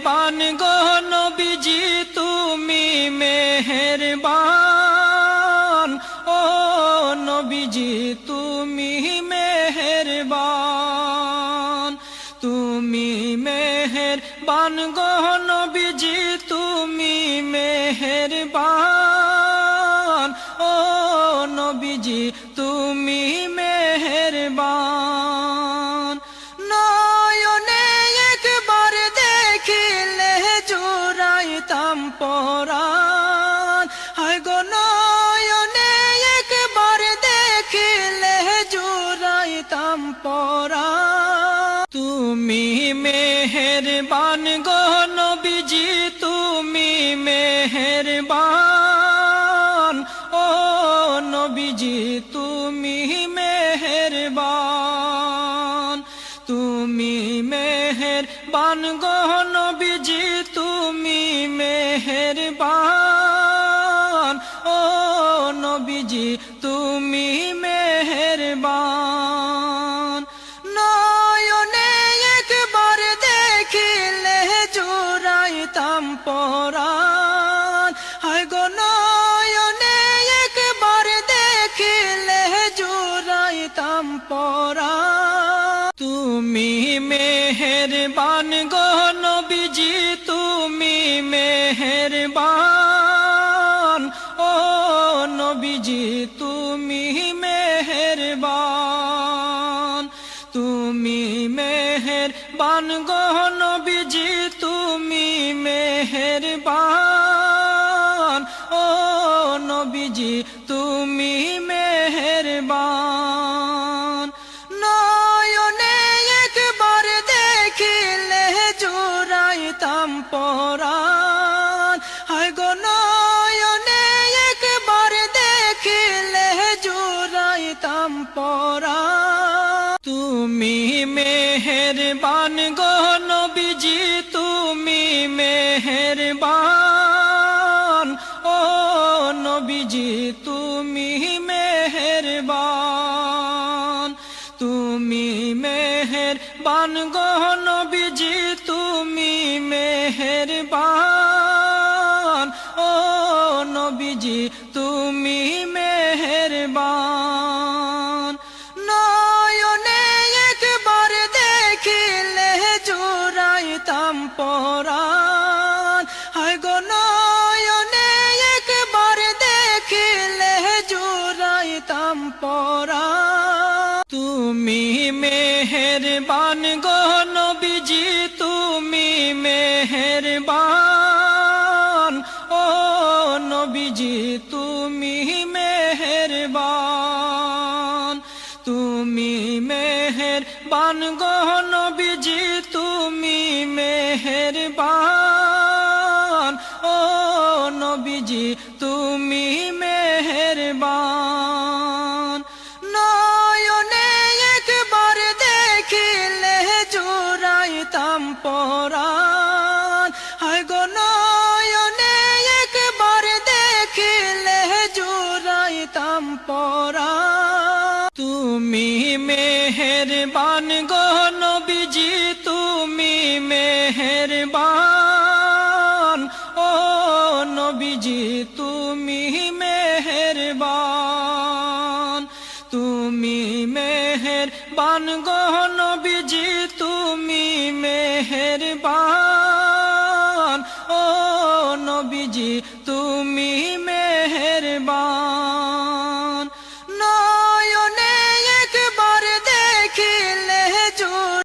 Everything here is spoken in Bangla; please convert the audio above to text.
মেহেরবান গো নবীজি তুমি মেহেরবান ও নবীজি তুমি মেহেরবান তুমি মেহেরবান গো নবীজি তুমি মেহেরবান ও নবীজি তুমি মেহেরবান নয়নে একবার দেখিলে জুড়াইতাম পরাণ হায় গো নয়নে একবার দেখিলে জুড়াইতাম পরাণ তুমি মেহেরবান গো নবীজি তুমি মেহেরবান ও নবীজি তুমি মেহেরবান তুমি মেহেরবান গো নবীজি তুমি মেহেরবান ও নবীজি তুমি মেহেরবান নয়নে একবার দেখিলে জুড়াইতাম পরাণ হায় গো নয়নে একবার দেখিলে জুড়াইতাম পরাণ তুমি মেহেরবান গো নবীজি তুমি মেহেরবান ও নবীজি তুমি মেহেরবান তুমি মেহেরবান গো নবীজি তুমি মেহেরবান ও নবীজি তুমি মেহেরবান নয়নে একবার দেখিলে জুড়াইতাম পরাণ হায় গো নয়নে একবার দেখিলে জুড়াইতাম পরাণ তুমি মেহেরবান গো নবীজি তুমি মেহেরবান ও নবীজি তুমি মেহেরবান তুমি মেহেরবান গো নবীজি তুমি মেহেরবান ও নবীজি তুমি মেহেরবান নয়নে একবার দেখিলে জুড়াইতাম পরাণ হায় গো নয়নে একবার দেখিলে জুড়াইতাম পরাণ তুমি মেহেরবান গো নবীজি তুমি মেহেরবান ও নবীজি তুমি মেহেরবান তুমি মেহেরবান গো নবীজি তুমি মেহেরবান ও নবীজি তুমি মেহেরবান নয়নে একবার দেখিলে জুড়াইতাম পরাণ হায় গো নয়নে একবার দেখিলে জুড়াইতাম পরাণ তুমি মেহেরবান গো নবীজি তুমি মেহেরবান ও নবীজি তুমি মেহেরবান তুমি মেহেরবান গো নবীজি তুমি মেহেরবান ও নবীজি তুমি